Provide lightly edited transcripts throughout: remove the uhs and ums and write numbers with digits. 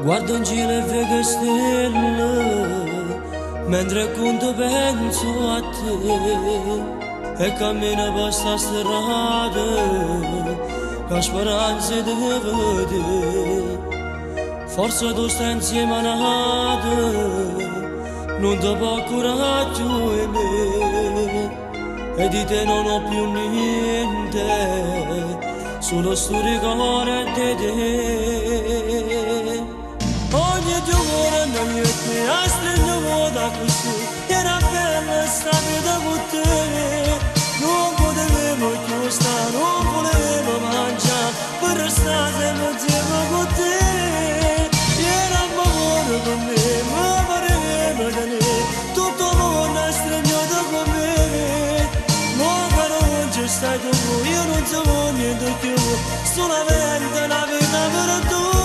Guardo in giro e vedo stelle, mentre conto penso a te. E cammino per sta strada, la speranza di vedere. Forse tu stai insieme a nata, non ti può coraggio in me. E di te non ho più niente, solo sto ricordo di te. Ogni giorno io e te a stringo da così, era bella sta vita con te. Non potevo più stare, non volevo mangiare, per restare sempre insieme con te. Era amore con me, ma pareva da me, tutto il mondo è stringato con me. Stai tu, io non so niente più, solamente una vita perduta.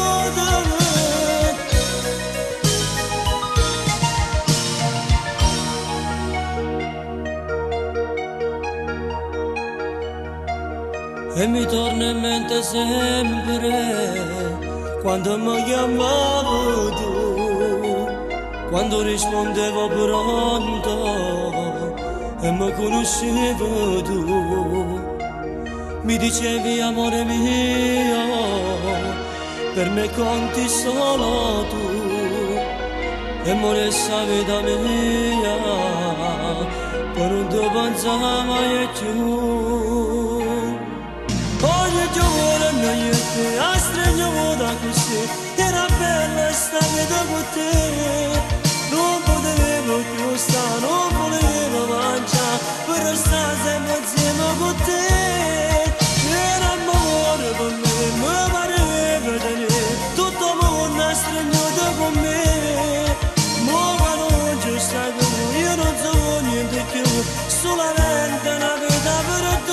E mi torna in mente sempre quando mi chiamavi tu, quando rispondevo pronto e mi conoscevo tu. Mi dicevi amore mio, per me conti solo tu. E moressa vita mia, poi non ti pensavo mai più. Ogni giorno io e te a stringo da così, era bella sta vita con te. Non potevo più stare, non volevo mangiare, per restare sempre insieme con te. Era amore con me, mi pareva da me, tutto il mondo è stringato con me. Ma non c'è stato, io non so niente più, solamente una vita perduta.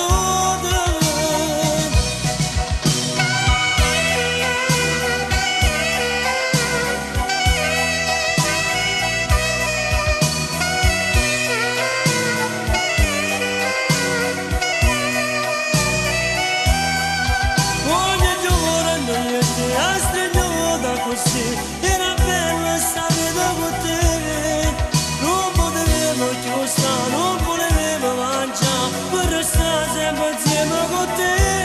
Era bella sta vita con te, non potevo più stare, non volevo mangiare, per restare sempre insieme con te.